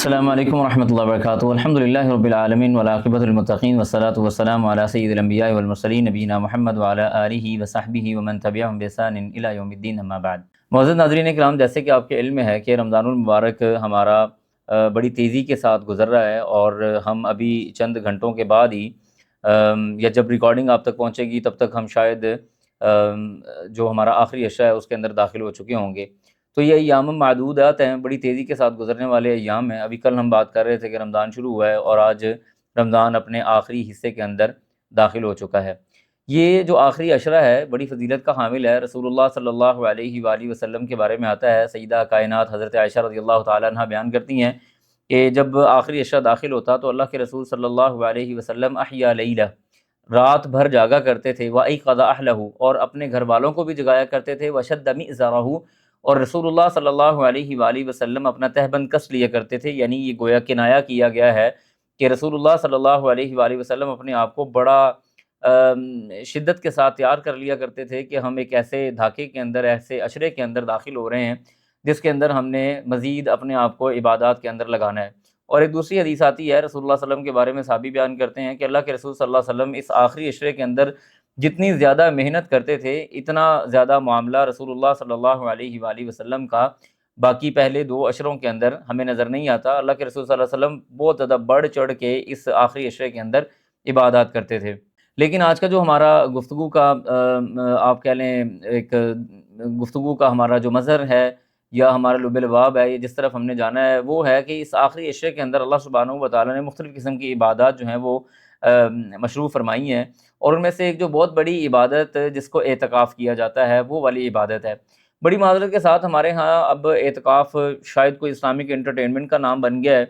السلام علیکم ورحمۃ اللہ وبرکاتہ۔ الحمدللہ رب العالمین والعاقبۃ للمتقین والصلاۃ والسلام علی سید الانبیاء والمرسلین نبینا محمد وعلی آلہ وصحبہ ومن تبعہم بإحسان الی یوم الدین، اما بعد۔ معزز ناظرین کرام، جیسے کہ آپ کے علم میں ہے کہ رمضان المبارک ہمارا بڑی تیزی کے ساتھ گزر رہا ہے، اور ہم ابھی چند گھنٹوں کے بعد ہی یا جب ریکارڈنگ آپ تک پہنچے گی تب تک ہم شاید جو ہمارا آخری عشاء ہے اس کے اندر داخل ہو چکے ہوں گے۔ تو یہ ایام معدودات ہیں، بڑی تیزی کے ساتھ گزرنے والے ایام ہیں۔ ابھی کل ہم بات کر رہے تھے کہ رمضان شروع ہوا ہے اور آج رمضان اپنے آخری حصے کے اندر داخل ہو چکا ہے۔ یہ جو آخری عشرہ ہے بڑی فضیلت کا حامل ہے۔ رسول اللہ صلی اللہ علیہ وآلہ وسلم کے بارے میں آتا ہے، سیدہ کائنات حضرت عائشہ رضی اللہ تعالیٰ عنہ بیان کرتی ہیں کہ جب آخری عشرہ داخل ہوتا تو اللہ کے رسول صلی اللہ علیہ وسلم احیا لیلہ، رات بھر جاگا کرتے تھے، وَأَيْقَظَ أَهْلَهُ، اور اپنے گھر والوں کو بھی جگایا کرتے تھے، وَشَدَّ مِئْزَرَهُ، اور رسول اللہ صلی اللہ علیہ وآلہ وسلم اپنا تہبند کس لیا کرتے تھے۔ یعنی یہ گویا کنایا کیا گیا ہے کہ رسول اللہ صلی اللہ علیہ وآلہ وسلم اپنے آپ کو بڑا شدت کے ساتھ تیار کر لیا کرتے تھے کہ ہم ایک ایسے دھاکے کے اندر، ایسے عشرے کے اندر داخل ہو رہے ہیں جس کے اندر ہم نے مزید اپنے آپ کو عبادات کے اندر لگانا ہے۔ اور ایک دوسری حدیث آتی ہے، رسول اللہ صلی اللہ علیہ وسلم کے بارے میں صحابی بیان کرتے ہیں کہ اللہ کے رسول صلی اللہ علیہ وسلم اس آخری عشرے کے اندر جتنی زیادہ محنت کرتے تھے، اتنا زیادہ معاملہ رسول اللہ صلی اللہ علیہ وآلہ وسلم کا باقی پہلے دو عشروں کے اندر ہمیں نظر نہیں آتا۔ اللہ کے رسول صلی اللہ علیہ وسلم بہت زیادہ بڑھ چڑھ کے اس آخری عشرے کے اندر عبادات کرتے تھے۔ لیکن آج کا جو ہمارا گفتگو کا آپ کہہ لیں ایک گفتگو کا ہمارا جو مظہر ہے یا ہمارا لب لباب ہے، یہ جس طرف ہم نے جانا ہے وہ ہے کہ اس آخری عشرے کے اندر اللہ سبحانہ و تعالیٰ نے مختلف قسم کی عبادات جو ہیں وہ مشروع فرمائی ہیں، اور ان میں سے ایک جو بہت بڑی عبادت جس کو اعتکاف کیا جاتا ہے وہ والی عبادت ہے۔ بڑی معذرت کے ساتھ ہمارے ہاں اب اعتکاف شاید کوئی اسلامک انٹرٹینمنٹ کا نام بن گیا ہے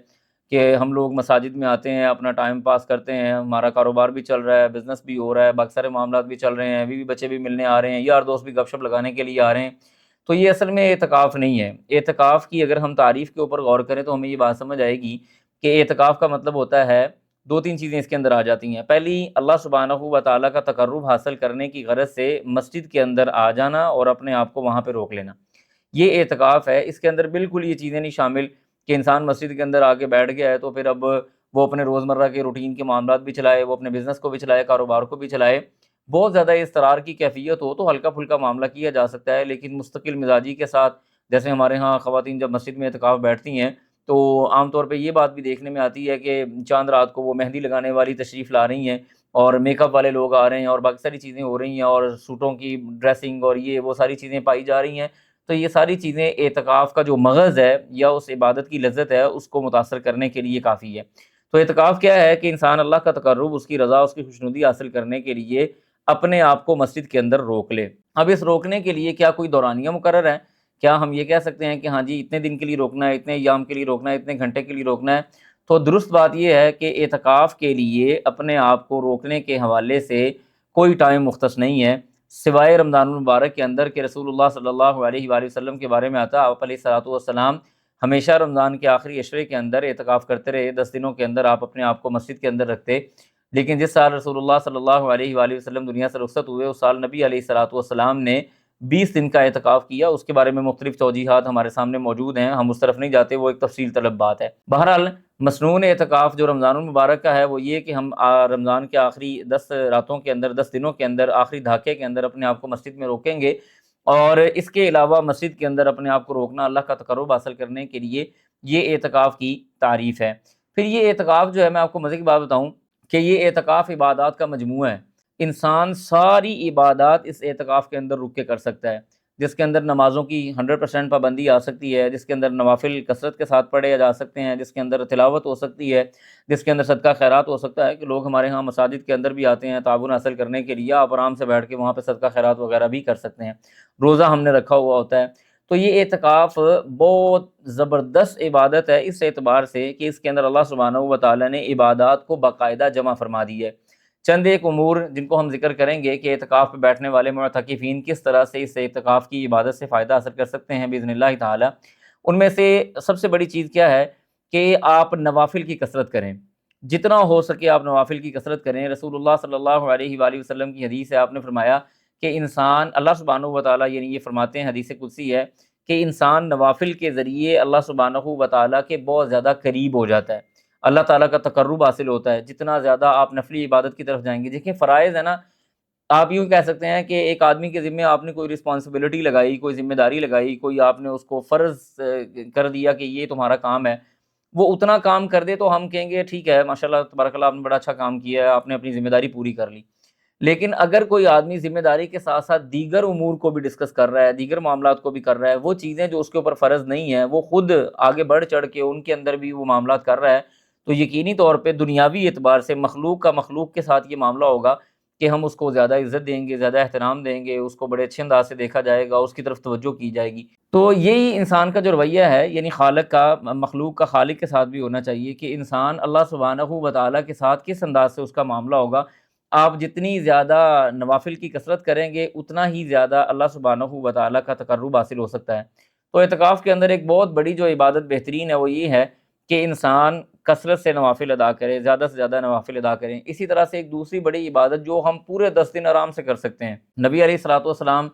کہ ہم لوگ مساجد میں آتے ہیں، اپنا ٹائم پاس کرتے ہیں، ہمارا کاروبار بھی چل رہا ہے، بزنس بھی ہو رہا ہے، باقی سارے معاملات بھی چل رہے ہیں، بیوی بچے بھی ملنے آ رہے ہیں، یار دوست بھی گپ شپ لگانے کے لیے آ رہے ہیں۔ تو یہ اصل میں اعتکاف نہیں ہے۔ اعتکاف کی اگر ہم تعریف کے اوپر غور کریں تو ہمیں یہ بات سمجھ آئے گی کہ اعتکاف کا مطلب ہوتا ہے دو تین چیزیں اس کے اندر آ جاتی ہیں۔ پہلی، اللہ سبحانہ و تعالیٰ کا تقرب حاصل کرنے کی غرض سے مسجد کے اندر آ جانا اور اپنے آپ کو وہاں پہ روک لینا، یہ اعتکاف ہے۔ اس کے اندر بالکل یہ چیزیں نہیں شامل کہ انسان مسجد کے اندر آ کے بیٹھ گیا ہے تو پھر اب وہ اپنے روزمرہ کے روٹین کے معاملات بھی چلائے، وہ اپنے بزنس کو بھی چلائے، کاروبار کو بھی چلائے۔ بہت زیادہ اضطرار کی کیفیت ہو تو ہلکا پھلکا معاملہ کیا جا سکتا ہے، لیکن مستقل مزاجی کے ساتھ، جیسے ہمارے ہاں خواتین جب مسجد میں اعتکاف بیٹھتی ہیں تو عام طور پہ یہ بات بھی دیکھنے میں آتی ہے کہ چاند رات کو وہ مہندی لگانے والی تشریف لا رہی ہیں اور میک اپ والے لوگ آ رہے ہیں اور باقی ساری چیزیں ہو رہی ہیں اور سوٹوں کی ڈریسنگ اور یہ وہ ساری چیزیں پائی جا رہی ہیں۔ تو یہ ساری چیزیں اعتکاف کا جو مغز ہے یا اس عبادت کی لذت ہے اس کو متاثر کرنے کے لیے کافی ہے۔ تو اعتکاف کیا ہے کہ انسان اللہ کا تقرب، اس کی رضا، اس کی خوشنودی حاصل کرنے کے لیے اپنے آپ کو مسجد کے اندر روک لے۔ اب اس روکنے کے لیے کیا کوئی دورانیہ مقرر ہے؟ کیا ہم یہ کہہ سکتے ہیں کہ ہاں جی اتنے دن کے لیے روکنا ہے، اتنے ایام کے لیے روکنا ہے، اتنے گھنٹے کے لیے روکنا ہے؟ تو درست بات یہ ہے کہ اعتکاف کے لیے اپنے آپ کو روکنے کے حوالے سے کوئی ٹائم مختص نہیں ہے، سوائے رمضان المبارک کے اندر کہ رسول اللہ صلی اللہ علیہ وآلہ وسلم کے بارے میں آتا، آپ علیہ الصلوۃ والسلام ہمیشہ رمضان کے آخری عشرے کے اندر اعتکاف کرتے رہے، 10 دنوں کے اندر آپ اپنے آپ کو مسجد کے اندر رکھتے۔ لیکن جس سال رسول اللہ صلی اللہ علیہ وآلہ وسلم دنیا سے رخصت ہوئے اس سال نبی علیہ الصلوۃ والسلام نے 20 دن کا اعتکاف کیا۔ اس کے بارے میں مختلف توجیحات ہمارے سامنے موجود ہیں، ہم اس طرف نہیں جاتے، وہ ایک تفصیل طلب بات ہے۔ بہرحال مسنون اعتکاف جو رمضان المبارک کا ہے وہ یہ کہ ہم رمضان کے آخری 10 راتوں کے اندر، 10 دنوں کے اندر، آخری دھاکے کے اندر اپنے آپ کو مسجد میں روکیں گے، اور اس کے علاوہ مسجد کے اندر اپنے آپ کو روکنا اللہ کا تقرب حاصل کرنے کے لیے، یہ اعتکاف کی تعریف ہے۔ پھر یہ اعتکاف جو ہے، میں آپ کو مزے کی بات بتاؤں کہ یہ اعتکاف عبادات کا مجموعہ ہے۔ انسان ساری عبادات اس اعتکاف کے اندر رک کے کر سکتا ہے، جس کے اندر نمازوں کی 100% پابندی آ سکتی ہے، جس کے اندر نوافل کثرت کے ساتھ پڑھے جا سکتے ہیں، جس کے اندر تلاوت ہو سکتی ہے، جس کے اندر صدقہ خیرات ہو سکتا ہے کہ لوگ ہمارے ہاں مساجد کے اندر بھی آتے ہیں تعاون حاصل کرنے کے لیے، آپ آرام سے بیٹھ کے وہاں پہ صدقہ خیرات وغیرہ بھی کر سکتے ہیں، روزہ ہم نے رکھا ہوا ہوتا ہے۔ تو یہ اعتکاف بہت زبردست عبادت ہے اس اعتبار سے کہ اس کے اندر اللہ سبحانہ و تعالیٰ نے عبادات کو باقاعدہ جمع فرما دی ہے۔ چند ایک امور جن کو ہم ذکر کریں گے کہ اعتکاف پہ بیٹھنے والے معتکفین کس طرح سے اس اعتکاف کی عبادت سے فائدہ حاصل کر سکتے ہیں باذن اللہ تعالی۔ ان میں سے سب سے بڑی چیز کیا ہے کہ آپ نوافل کی کثرت کریں، جتنا ہو سکے آپ نوافل کی کثرت کریں۔ رسول اللہ صلی اللہ علیہ وآلہ وسلم کی حدیث ہے، آپ نے فرمایا کہ انسان، اللہ سبحانہ و تعالیٰ یعنی یہ فرماتے ہیں، حدیث قدسی ہے کہ انسان نوافل کے ذریعے اللہ سبحانہ و تعالیٰ کے بہت زیادہ قریب ہو جاتا ہے، اللہ تعالیٰ کا تقرب حاصل ہوتا ہے جتنا زیادہ آپ نفلی عبادت کی طرف جائیں گے۔ دیکھیں فرائض ہے نا، آپ یوں کہہ سکتے ہیں کہ ایک آدمی کے ذمہ آپ نے کوئی رسپانسبلٹی لگائی، کوئی ذمہ داری لگائی، کوئی آپ نے اس کو فرض کر دیا کہ یہ تمہارا کام ہے، وہ اتنا کام کر دے تو ہم کہیں گے ٹھیک ہے ماشاءاللہ تبارک اللہ آپ نے بڑا اچھا کام کیا ہے، آپ نے اپنی ذمہ داری پوری کر لی۔ لیکن اگر کوئی آدمی ذمہ داری کے ساتھ ساتھ دیگر امور کو بھی ڈسکس کر رہا ہے، دیگر معاملات کو بھی کر رہا ہے، وہ چیزیں جو اس کے اوپر فرض نہیں ہیں وہ خود آگے بڑھ چڑھ کے ان کے اندر بھی وہ معاملات کر رہا ہے، تو یقینی طور پہ دنیاوی اعتبار سے مخلوق کا مخلوق کے ساتھ یہ معاملہ ہوگا کہ ہم اس کو زیادہ عزت دیں گے، زیادہ احترام دیں گے، اس کو بڑے اچھے انداز سے دیکھا جائے گا، اس کی طرف توجہ کی جائے گی۔ تو یہی انسان کا جو رویہ ہے، یعنی خالق کا، مخلوق کا خالق کے ساتھ بھی ہونا چاہیے کہ انسان اللہ سبحانہ و تعالیٰ کے ساتھ کس انداز سے اس کا معاملہ ہوگا۔ آپ جتنی زیادہ نوافل کی کثرت کریں گے اتنا ہی زیادہ اللہ سبحانہ و تعالیٰ کا تقرب حاصل ہو سکتا ہے۔ تو اعتکاف کے اندر ایک بہت بڑی جو عبادت بہترین ہے وہ یہ ہے کہ انسان کثرت سے نوافل ادا کرے، زیادہ سے زیادہ نوافل ادا کریں۔ اسی طرح سے ایک دوسری بڑی عبادت جو ہم پورے 10 دن آرام سے کر سکتے ہیں، نبی علیہ الصلوۃ والسلام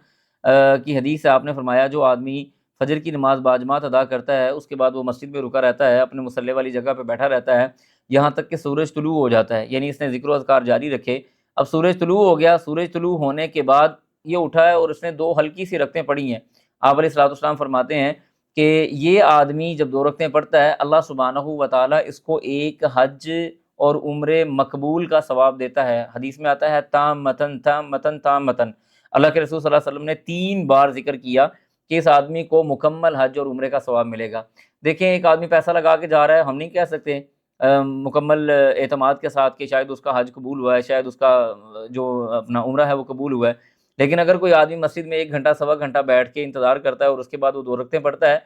کی حدیث سے آپ نے فرمایا جو آدمی فجر کی نماز باجماعت ادا کرتا ہے، اس کے بعد وہ مسجد میں رکا رہتا ہے، اپنے مصلی والی جگہ پہ بیٹھا رہتا ہے یہاں تک کہ سورج طلوع ہو جاتا ہے، یعنی اس نے ذکر و اذکار جاری رکھے۔ اب سورج طلوع ہو گیا، سورج طلوع ہونے کے بعد یہ اٹھا ہے اور اس نے 2 ہلکی سی رکعتیں پڑھی ہیں۔ آپ علیہ الصلوۃ والسلام فرماتے ہیں کہ یہ آدمی جب 2 رکعتیں پڑھتا ہے اللہ سبحانہ و تعالیٰ اس کو ایک حج اور عمرے مقبول کا ثواب دیتا ہے۔ حدیث میں آتا ہے تامتن تامتن تامتن، اللہ کے رسول صلی اللہ علیہ وسلم نے 3 بار ذکر کیا کہ اس آدمی کو مکمل حج اور عمرے کا ثواب ملے گا۔ دیکھیں ایک آدمی پیسہ لگا کے جا رہا ہے، ہم نہیں کہہ سکتے مکمل اعتماد کے ساتھ کہ شاید اس کا حج قبول ہوا ہے، شاید اس کا جو اپنا عمرہ ہے وہ قبول ہوا ہے، لیکن اگر کوئی آدمی مسجد میں 1 گھنٹہ سوا گھنٹہ بیٹھ کے انتظار کرتا ہے اور اس کے بعد وہ 2 رکعتیں پڑھتا ہے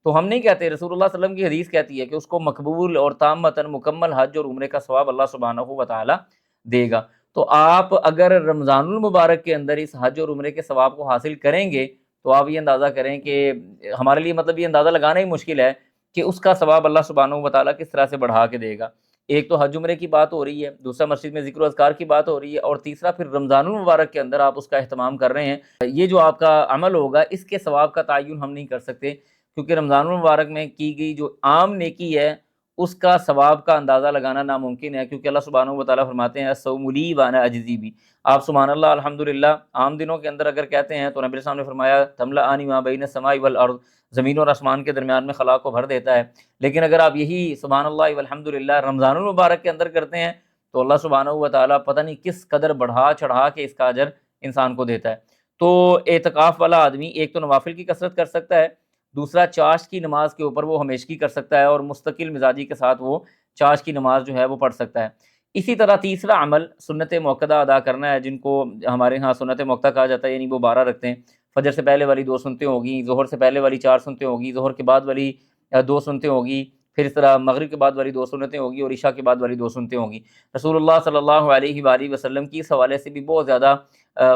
تو ہم نہیں کہتے، رسول اللہ صلی اللہ علیہ وسلم کی حدیث کہتی ہے کہ اس کو مقبول اور تامتاً مکمل حج اور عمرے کا ثواب اللہ سبحانہ و تعالیٰ دے گا۔ تو آپ اگر رمضان المبارک کے اندر اس حج اور عمرے کے ثواب کو حاصل کریں گے تو آپ یہ اندازہ کریں کہ ہمارے لیے مطلب یہ اندازہ لگانا ہی مشکل ہے کہ اس کا ثواب اللہ سبحانہ و تعالیٰ کس طرح سے بڑھا کے دے گا۔ ایک تو حج عمرے کی بات ہو رہی ہے، دوسرا مسجد میں ذکر و اذکار کی بات ہو رہی ہے، اور تیسرا پھر رمضان المبارک کے اندر آپ اس کا اہتمام کر رہے ہیں۔ یہ جو آپ کا عمل ہوگا اس کے ثواب کا تعین ہم نہیں کر سکتے، کیونکہ رمضان المبارک میں کی گئی جو عام نیکی ہے اس کا ثواب کا اندازہ لگانا ناممکن ہے، کیونکہ اللہ سبحانہ و تعالیٰ فرماتے ہیں الصوم لی وانا اجزی بھی۔ آپ سبحان اللہ الحمدللہ عام دنوں کے اندر اگر کہتے ہیں تو نبی صلی اللہ علیہ وسلم نے فرمایا تملأانی ما بین السماء والارض، زمین اور آسمان کے درمیان میں خلا کو بھر دیتا ہے۔ لیکن اگر آپ یہی سبحان اللہ والحمدللہ رمضان المبارک کے اندر کرتے ہیں تو اللہ سبحانہ و تعالیٰ پتہ نہیں کس قدر بڑھا چڑھا کے اس کا اجر انسان کو دیتا ہے۔ تو اعتکاف والا آدمی ایک تو نوافل کی کثرت کر سکتا ہے، دوسرا چاشت کی نماز کے اوپر وہ ہمیشگی کر سکتا ہے اور مستقل مزاجی کے ساتھ وہ چاشت کی نماز جو ہے وہ پڑھ سکتا ہے۔ اسی طرح تیسرا عمل سنت موقدہ ادا کرنا ہے، جن کو ہمارے ہاں سنت موقدہ کہا جاتا ہے، یعنی وہ 12 رکھتے ہیں۔ فجر سے پہلے والی 2 سنتیں ہوگی، ظہر سے پہلے والی 4 سنتیں ہوگی، ظہر کے بعد والی 2 سنتیں ہوگی، پھر اس طرح مغرب کے بعد والی 2 سنتیں ہوگی اور عشاء کے بعد والی 2 سنتیں ہوگی۔ رسول اللہ صلی اللہ علیہ وآلہ وسلم کی اس حوالے سے بھی بہت زیادہ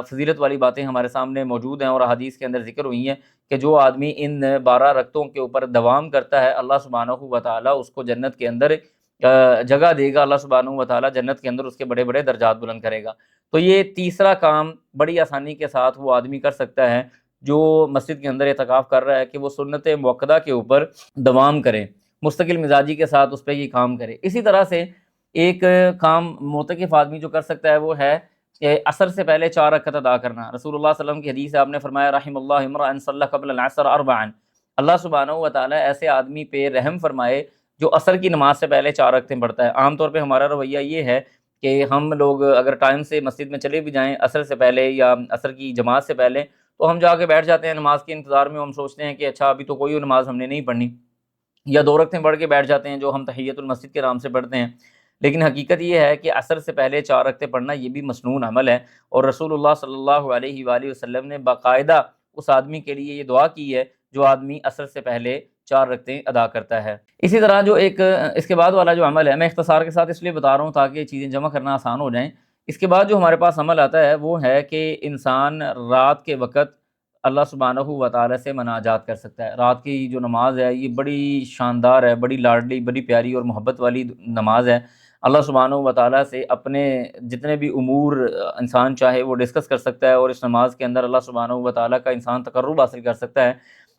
فضیلت والی باتیں ہمارے سامنے موجود ہیں اور احادیث کے اندر ذکر ہوئی ہیں کہ جو آدمی ان 12 رکعتوں کے اوپر دوام کرتا ہے اللہ سبحانہ و تعالیٰ اس کو جنت کے اندر جگہ دے گا، اللہ سبحانہ و تعالیٰ جنت کے اندر اس کے بڑے بڑے درجات بلند کرے گا۔ تو یہ تیسرا کام بڑی آسانی کے ساتھ وہ آدمی کر سکتا ہے جو مسجد کے اندر اعتکاف کر رہا ہے کہ وہ سنت موقدہ کے اوپر دوام کرے، مستقل مزاجی کے ساتھ اس پہ یہ کام کرے۔ اسی طرح سے ایک کام معتکف آدمی جو کر سکتا ہے وہ ہے کہ عصر سے پہلے 4 رکعت ادا کرنا۔ رسول اللہ صلی اللہ علیہ وسلم کی حدیث ہے، آپ نے فرمایا رحم اللہ امرأ صلی قبل العصر 4، اللہ سبحانہ و تعالیٰ ایسے آدمی پہ رحم فرمائے جو عصر کی نماز سے پہلے 4 رکعتیں پڑھتا ہے۔ عام طور پہ ہمارا رویہ یہ ہے کہ ہم لوگ اگر ٹائم سے مسجد میں چلے بھی جائیں عصر سے پہلے یا عصر کی جماعت سے پہلے تو ہم جا کے بیٹھ جاتے ہیں نماز کے انتظار میں، ہم سوچتے ہیں کہ اچھا ابھی تو کوئی نماز ہم نے نہیں پڑھنی، یا 2 رکعتیں پڑھ کے بیٹھ جاتے ہیں جو ہم تحیۃ المسجد کے نام سے پڑھتے ہیں۔ لیکن حقیقت یہ ہے کہ عصر سے پہلے 4 رکعتیں پڑھنا یہ بھی مسنون عمل ہے، اور رسول اللہ صلی اللہ علیہ وآلہ وسلم نے باقاعدہ اس آدمی کے لیے یہ دعا کی ہے جو آدمی عصر سے پہلے 4 رکعتیں ادا کرتا ہے۔ اسی طرح جو ایک اس کے بعد والا جو عمل ہے، میں اختصار کے ساتھ اس لیے بتا رہا ہوں تاکہ چیزیں جمع کرنا آسان ہو جائیں۔ اس کے بعد جو ہمارے پاس عمل آتا ہے وہ ہے کہ انسان رات کے وقت اللہ سبحانہ و تعالیٰ سے مناجات کر سکتا ہے۔ رات کی جو نماز ہے یہ بڑی شاندار ہے، بڑی لاڈلی، بڑی پیاری اور محبت والی نماز ہے۔ اللہ سبحانہ و تعالیٰ سے اپنے جتنے بھی امور انسان چاہے وہ ڈسکس کر سکتا ہے، اور اس نماز کے اندر اللہ سبحانہ و تعالیٰ کا انسان تقرب حاصل کر سکتا ہے۔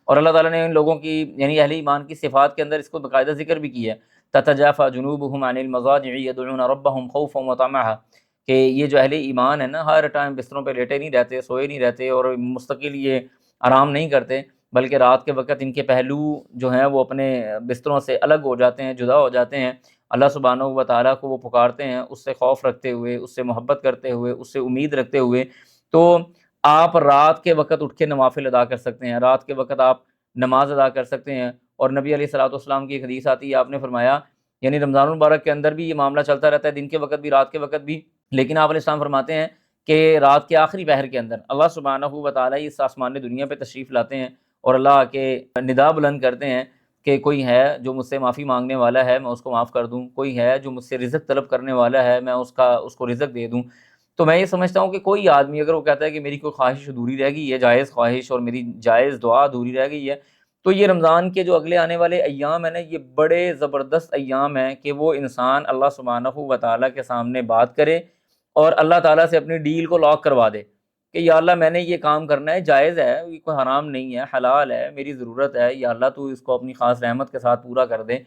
اور اللہ تعالیٰ نے ان لوگوں کی یعنی اہل ایمان کی صفات کے اندر اس کو باقاعدہ ذکر بھی کیا ہے، تتجافى جنوبهم عن المضاجع يدعون ربهم خوفا وطمعا، کہ یہ جو اہل ایمان ہے نا ہر ٹائم بستروں پہ لیٹے نہیں رہتے، سوئے نہیں رہتے اور مستقل یہ آرام نہیں کرتے، بلکہ رات کے وقت ان کے پہلو جو ہیں وہ اپنے بستروں سے الگ ہو جاتے ہیں، جدا ہو جاتے ہیں، اللہ سبحانہ و تعالیٰ کو وہ پکارتے ہیں اس سے خوف رکھتے ہوئے، اس سے محبت کرتے ہوئے، اس سے امید رکھتے ہوئے۔ تو آپ رات کے وقت اٹھ کے نوافل ادا کر سکتے ہیں، رات کے وقت آپ نماز ادا کر سکتے ہیں، اور نبی علیہ الصلوۃ والسلام کی ایک حدیث آتی ہے، آپ نے فرمایا یعنی رمضان المبارک کے اندر بھی یہ معاملہ چلتا رہتا ہے، دن کے وقت بھی رات کے وقت بھی، لیکن آپ علیہ السلام فرماتے ہیں کہ رات کے آخری پہر کے اندر اللہ سبحانہ و تعالیٰ اس آسمان دنیا پہ تشریف لاتے ہیں اور اللہ کے ندا بلند کرتے ہیں کہ کوئی ہے جو مجھ سے معافی مانگنے والا ہے میں اس کو معاف کر دوں، کوئی ہے جو مجھ سے رزق طلب کرنے والا ہے میں اس کو رزق دے دوں۔ تو میں یہ سمجھتا ہوں کہ کوئی آدمی اگر وہ کہتا ہے کہ میری کوئی خواہش ادھوری رہ گئی ہے، جائز خواہش اور میری جائز دعا ادھوری رہ گئی ہے، تو یہ رمضان کے جو اگلے آنے والے ایام ہیں نا، یہ بڑے زبردست ایام ہیں کہ وہ انسان اللہ سبحانہ و تعالیٰ کے سامنے بات کرے اور اللہ تعالیٰ سے اپنی ڈیل کو لاک کروا دے کہ یا اللہ میں نے یہ کام کرنا ہے، جائز ہے، یہ کوئی حرام نہیں ہے، حلال ہے، میری ضرورت ہے، یا اللہ تو اس کو اپنی خاص رحمت کے ساتھ پورا کر دے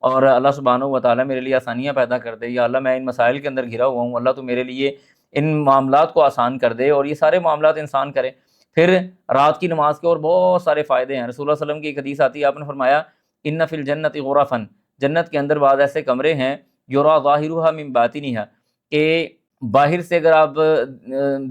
اور اللہ سبحانہ و تعالیٰ میرے لیے آسانیاں پیدا کر دے، یا اللہ میں ان مسائل کے اندر گھرا ہوا ہوں، اللہ تو میرے لیے ان معاملات کو آسان کر دے، اور یہ سارے معاملات انسان کرے۔ پھر رات کی نماز کے اور بہت سارے فائدے ہیں، رسول اللہ صلی اللہ علیہ وسلم کی ایک حدیث آتی ہے، آپ نے فرمایا ان فی الجنت غرفا، جنت کے اندر بعض ایسے کمرے ہیں یرا ظاہرها من باطنها، کہ باہر سے اگر آپ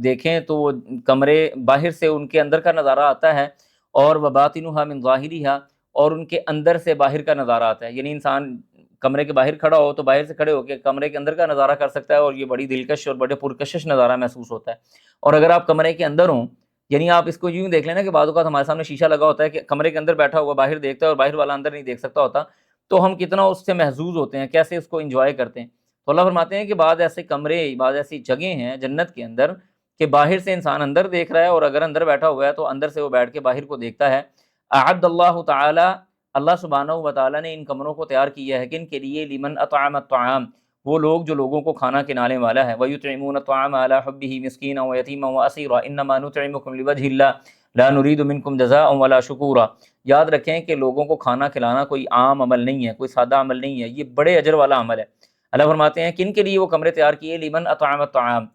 دیکھیں تو وہ کمرے باہر سے ان کے اندر کا نظارہ آتا ہے، اور وباطنها من ظاہرها، اور ان کے اندر سے باہر کا نظارہ آتا ہے، یعنی انسان کمرے کے باہر کھڑا ہو تو باہر سے کھڑے ہو کے کمرے کے اندر کا نظارہ کر سکتا ہے، اور یہ بڑی دلکش اور بڑے پرکشش نظارہ محسوس ہوتا ہے۔ اور اگر آپ کمرے کے اندر ہوں، یعنی آپ اس کو یوں دیکھ لینا کہ بعض اوقات ہمارے سامنے شیشہ لگا ہوتا ہے کہ کمرے کے اندر بیٹھا ہوا باہر دیکھتا ہے اور باہر والا اندر نہیں دیکھ سکتا ہوتا، تو ہم کتنا اس سے محظوظ ہوتے ہیں، کیسے اس کو انجوائے کرتے ہیں۔ تو اللہ فرماتے ہیں کہ بعض ایسے کمرے، بعض ایسی جگہیں ہیں جنت کے اندر کہ باہر سے انسان اندر دیکھ رہا ہے، اور اگر اندر بیٹھا ہوا ہے تو اندر سے وہ بیٹھ کے باہر کو دیکھتا ہے۔ اعد اللہ تعالی، اللہ سبحانہ و تعالیٰ نے ان کمروں کو تیار کیا ہے کن کے لیے؟ لمن اطعم الطعام، وہ لوگ جو لوگوں کو کھانا کھلانے والا ہے، وَيُطْعِمُونَ الطَّعَامَ عَلَىٰ حُبِّهِ مِسْكِينًا وَيَتِيمًا وَأَسِيرًا إِنَّمَا نُطْعِمُكُمْ لِوَجْهِ اللَّهِ لَا نُرِيدُ مِنكُمْ جَزَاءً وَلَا شُكُورًا۔ یاد رکھیں کہ لوگوں کو کھانا کھلانا کوئی عام عمل نہیں ہے، کوئی سادہ عمل نہیں ہے، یہ بڑے اجر والا عمل ہے۔ اللہ فرماتے ہیں کن کے لیے وہ کمرے تیار کیے؟ لمن اطعم الطعام،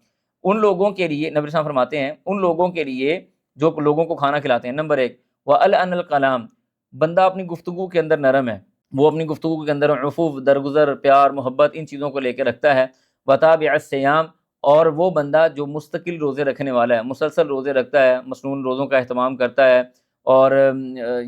ان لوگوں کے لیے، نبی صلی اللہ علیہ وسلم فرماتے ہیں ان لوگوں کے لیے جو لوگوں کو کھانا کھلاتے ہیں۔ نمبر ایک، وَأَلْأَنَ الْكَلَامِ، بندہ اپنی گفتگو کے اندر نرم ہے، وہ اپنی گفتگو کے اندر عفو، درگزر، پیار، محبت ان چیزوں کو لے کے رکھتا ہے۔ وَتَابِعَ الصِّيَامِ، اور وہ بندہ جو مستقل روزے رکھنے والا ہے، مسلسل روزے رکھتا ہے، مسنون روزوں کا اہتمام کرتا ہے، اور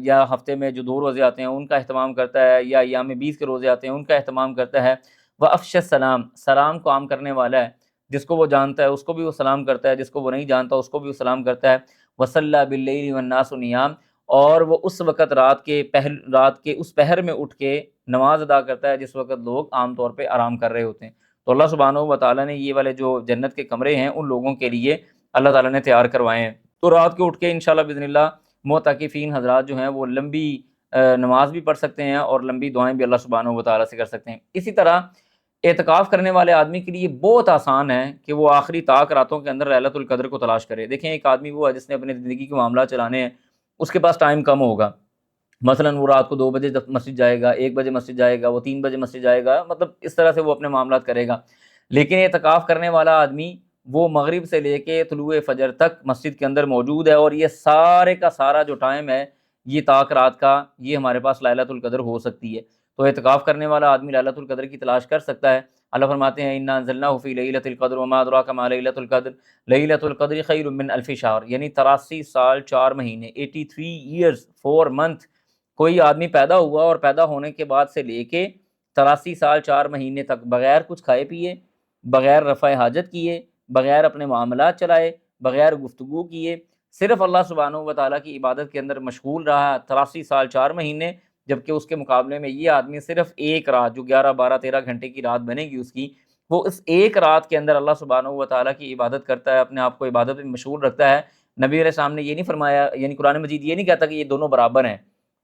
یا ہفتے میں جو 2 روزے آتے ہیں ان کا اہتمام کرتا ہے، یا ایام 20 کے روزے آتے ہیں ان کا اہتمام کرتا ہے۔ وَأَفْشَ السَّلَامَ، سلام کو عام کرنے والا ہے، جس کو وہ جانتا ہے اس کو بھی وہ سلام کرتا ہے، جس کو وہ نہیں جانتا اس کو بھی وہ سلام کرتا ہے۔ وَصَلَّى بِاللَّيْلِ وَالنَّاسُ نِيَامٌ، اور وہ اس وقت رات کے اس پہر میں اٹھ کے نماز ادا کرتا ہے جس وقت لوگ عام طور پہ آرام کر رہے ہوتے ہیں۔ تو اللہ سبحانہ و تعالیٰ نے یہ والے جو جنت کے کمرے ہیں ان لوگوں کے لیے اللہ تعالیٰ نے تیار کروائے ہیں۔ تو رات کو اٹھ کے انشاءاللہ باذن اللہ معتکفین حضرات جو ہیں وہ لمبی نماز بھی پڑھ سکتے ہیں اور لمبی دعائیں بھی اللہ سبحانہ و تعالیٰ سے کر سکتے ہیں۔ اسی طرح اعتکاف کرنے والے آدمی کے لیے بہت آسان ہے کہ وہ آخری طاق راتوں کے اندر لیلۃ القدر کو تلاش کرے۔ دیکھیں ایک آدمی وہ ہے جس نے اپنی زندگی کے معاملات چلانے ہیں، اس کے پاس ٹائم کم ہوگا، مثلاً وہ رات کو 2 بجے مسجد جائے گا، 1 بجے مسجد جائے گا، وہ 3 بجے مسجد جائے گا، مطلب اس طرح سے وہ اپنے معاملات کرے گا۔ لیکن اعتکاف کرنے والا آدمی وہ مغرب سے لے کے طلوع فجر تک مسجد کے اندر موجود ہے، اور یہ سارے کا سارا جو ٹائم ہے یہ طاق رات کا، یہ ہمارے پاس لیلۃ القدر ہو سکتی ہے۔ تو اعتکاف کرنے والا آدمی لیلۃ القدر کی تلاش کر سکتا ہے۔ اللہ فرماتے ہیں انا انزلناہ فی لیلۃ القدر وما ادراک ما لیلۃ القدر لیلۃ القدر خیر من الف شہر، یعنی 83 سال 4 مہینے، 83 ایئرز 4 منتھ، کوئی آدمی پیدا ہوا اور پیدا ہونے کے بعد سے لے کے 83 سال 4 مہینے تک بغیر کچھ کھائے پیے، بغیر رفع حاجت کیے، بغیر اپنے معاملات چلائے، بغیر گفتگو کیے، صرف اللہ سبحانہ و تعالیٰ کی عبادت کے اندر مشغول رہا 83 سال 4 مہینے، جبکہ اس کے مقابلے میں یہ آدمی صرف ایک رات جو 11 12 13 گھنٹے کی رات بنے گی اس کی، وہ اس ایک رات کے اندر اللہ سبحانہ و تعالیٰ کی عبادت کرتا ہے، اپنے آپ کو عبادت میں مشغول رکھتا ہے۔ نبی علیہ السلام نے یہ نہیں فرمایا، یعنی قرآن مجید یہ نہیں کہتا کہ یہ دونوں برابر ہیں،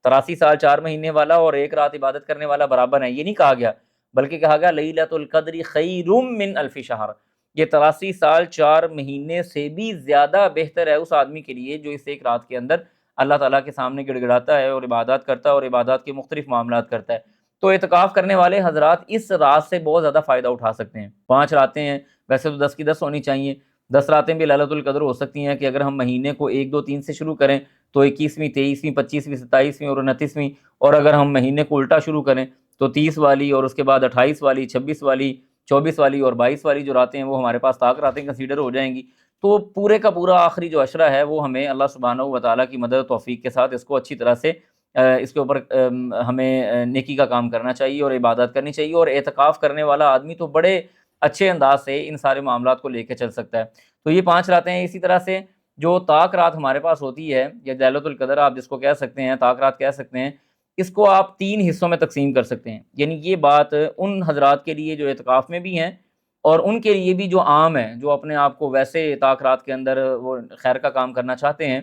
83 سال 4 مہینے والا اور ایک رات عبادت کرنے والا برابر ہیں، یہ نہیں کہا گیا، بلکہ کہا گیا لیلۃ القدر خیر من الف شہر، یہ 83 سال 4 مہینے سے بھی زیادہ بہتر ہے اس آدمی کے لیے جو اس ایک رات کے اندر اللہ تعالیٰ کے سامنے گڑ گڑاتا ہے اور عبادات کرتا ہے اور عبادات کے مختلف معاملات کرتا ہے۔ تو اعتکاف کرنے والے حضرات اس رات سے بہت زیادہ فائدہ اٹھا سکتے ہیں۔ 5 راتیں ہیں، ویسے تو 10 کی 10 ہونی چاہیے، 10 راتیں بھی لیلۃ القدر ہو سکتی ہیں کہ اگر ہم مہینے کو 1 2 3 سے شروع کریں تو 21ویں 23ویں 25ویں 27ویں اور 29ویں، اور اگر ہم مہینے کو الٹا شروع کریں تو 30 والی اور اس کے بعد 28 والی 26 والی 24 والی اور 22 والی جو راتیں ہیں وہ ہمارے پاس طاق راتیں کنسیڈر ہو جائیں گی۔ تو پورے کا پورا آخری جو عشرہ ہے وہ ہمیں اللہ سبحانہ و تعالیٰ کی مدد و توفیق کے ساتھ اس کو اچھی طرح سے اس کے اوپر ہمیں نیکی کا کام کرنا چاہیے اور عبادت کرنی چاہیے، اور اعتکاف کرنے والا آدمی تو بڑے اچھے انداز سے ان سارے معاملات کو لے کے چل سکتا ہے۔ تو یہ 5 راتیں ہیں۔ اسی طرح سے جو طاق رات ہمارے پاس ہوتی ہے یا لیلۃ القدر آپ جس کو کہہ سکتے ہیں، طاق رات کہہ سکتے ہیں، اس کو آپ 3 حصوں میں تقسیم کر سکتے ہیں۔ یعنی یہ بات ان حضرات کے لیے جو اعتکاف میں بھی ہیں اور ان کے لیے بھی جو عام ہیں، جو اپنے آپ کو ویسے طاق رات کے اندر وہ خیر کا کام کرنا چاہتے ہیں،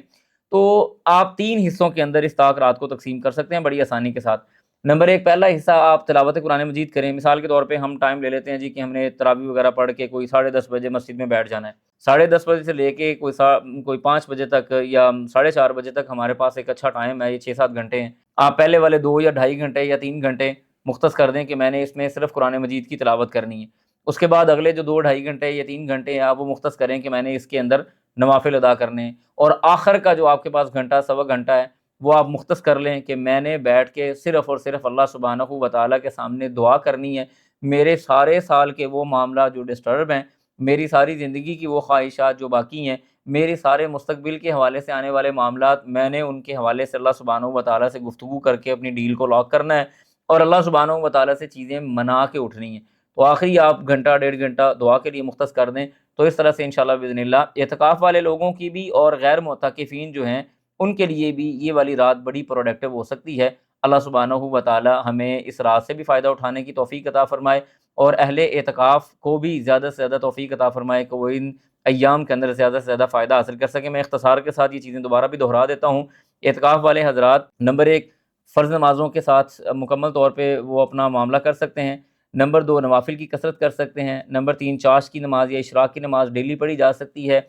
تو آپ 3 حصوں کے اندر اس طاق رات کو تقسیم کر سکتے ہیں بڑی آسانی کے ساتھ۔ نمبر 1 پہلا حصہ آپ تلاوت قرآن مجید کریں۔ مثال کے طور پہ ہم ٹائم لے لیتے ہیں جی کہ ہم نے تراویح وغیرہ پڑھ کے کوئی 10:30 بجے مسجد میں بیٹھ جانا ہے، 10:30 بجے سے لے کے کوئی 5 بجے تک یا 4:30 بجے تک ہمارے پاس ایک اچھا ٹائم ہے، یہ 6-7 گھنٹے ہیں۔ آپ پہلے والے 2 یا 2.5 گھنٹے یا 3 گھنٹے مختص کر دیں کہ میں نے اس میں صرف قرآن مجید کی تلاوت کرنی ہے۔ اس کے بعد اگلے جو 2-2.5 گھنٹے یا 3 گھنٹے ہیں آپ وہ مختص کریں کہ میں نے اس کے اندر نوافل ادا کرنے ہیں، اور آخر کا جو آپ کے پاس گھنٹہ سوا گھنٹہ ہے وہ آپ مختص کر لیں کہ میں نے بیٹھ کے صرف اور صرف اللہ سبحانہ و تعالیٰ کے سامنے دعا کرنی ہے، میرے سارے سال کے وہ معاملات جو ڈسٹرب ہیں، میری ساری زندگی کی وہ خواہشات جو باقی ہیں، میرے سارے مستقبل کے حوالے سے آنے والے معاملات، میں نے ان کے حوالے سے اللہ سبحانہ و تعالیٰ سے گفتگو کر کے اپنی ڈیل کو لاک کرنا ہے اور اللہ سبحانہ و تعالیٰ سے چیزیں منا کے اٹھنی ہیں۔ تو آخری آپ گھنٹہ 1.5 گھنٹہ دعا کے لیے مختص کر دیں، تو اس طرح سے انشاءاللہ باذن اللہ اعتکاف والے لوگوں کی بھی اور غیر معتکفین جو ہیں ان کے لیے بھی یہ والی رات بڑی پروڈکٹیو ہو سکتی ہے۔ اللہ سبحانہ و تعالی ہمیں اس رات سے بھی فائدہ اٹھانے کی توفیق عطا فرمائے، اور اہل اعتکاف کو بھی زیادہ سے زیادہ توفیق عطا فرمائے کہ وہ ان ایام کے اندر زیادہ سے زیادہ فائدہ حاصل کر سکیں۔ میں اختصار کے ساتھ یہ چیزیں دوبارہ بھی دہرا دیتا ہوں۔ اعتکاف والے حضرات نمبر 1 فرض نمازوں کے ساتھ مکمل طور پہ وہ اپنا معاملہ کر سکتے ہیں۔ نمبر 2 نوافل کی کثرت کر سکتے ہیں۔ نمبر 3 چاشت کی نماز یا اشراق کی نماز ڈیلی پڑھی جا سکتی ہے۔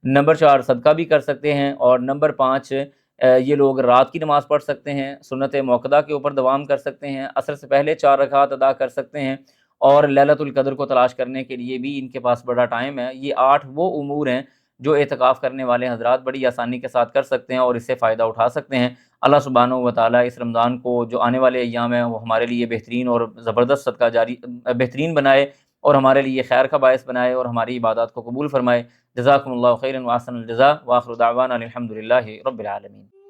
نمبر 4 صدقہ بھی کر سکتے ہیں، اور نمبر 5 یہ لوگ رات کی نماز پڑھ سکتے ہیں، سنت موقدہ کے اوپر دوام کر سکتے ہیں، عصر سے پہلے 4 رکعات ادا کر سکتے ہیں، اور لیلۃ القدر کو تلاش کرنے کے لیے بھی ان کے پاس بڑا ٹائم ہے۔ یہ 8 وہ امور ہیں جو اعتکاف کرنے والے حضرات بڑی آسانی کے ساتھ کر سکتے ہیں اور اس سے فائدہ اٹھا سکتے ہیں۔ اللہ سبحانہ و تعالیٰ اس رمضان کو جو آنے والے ایام ہیں وہ ہمارے لیے بہترین اور زبردست صدقہ جاری بہترین بنائے، اور ہمارے لیے خیر کا باعث بنائے، اور ہماری عبادات کو قبول فرمائے۔ جزاکم اللہ خیرا واحسن الجزاء، وآخر دعوانا الحمد للہ رب العالمین۔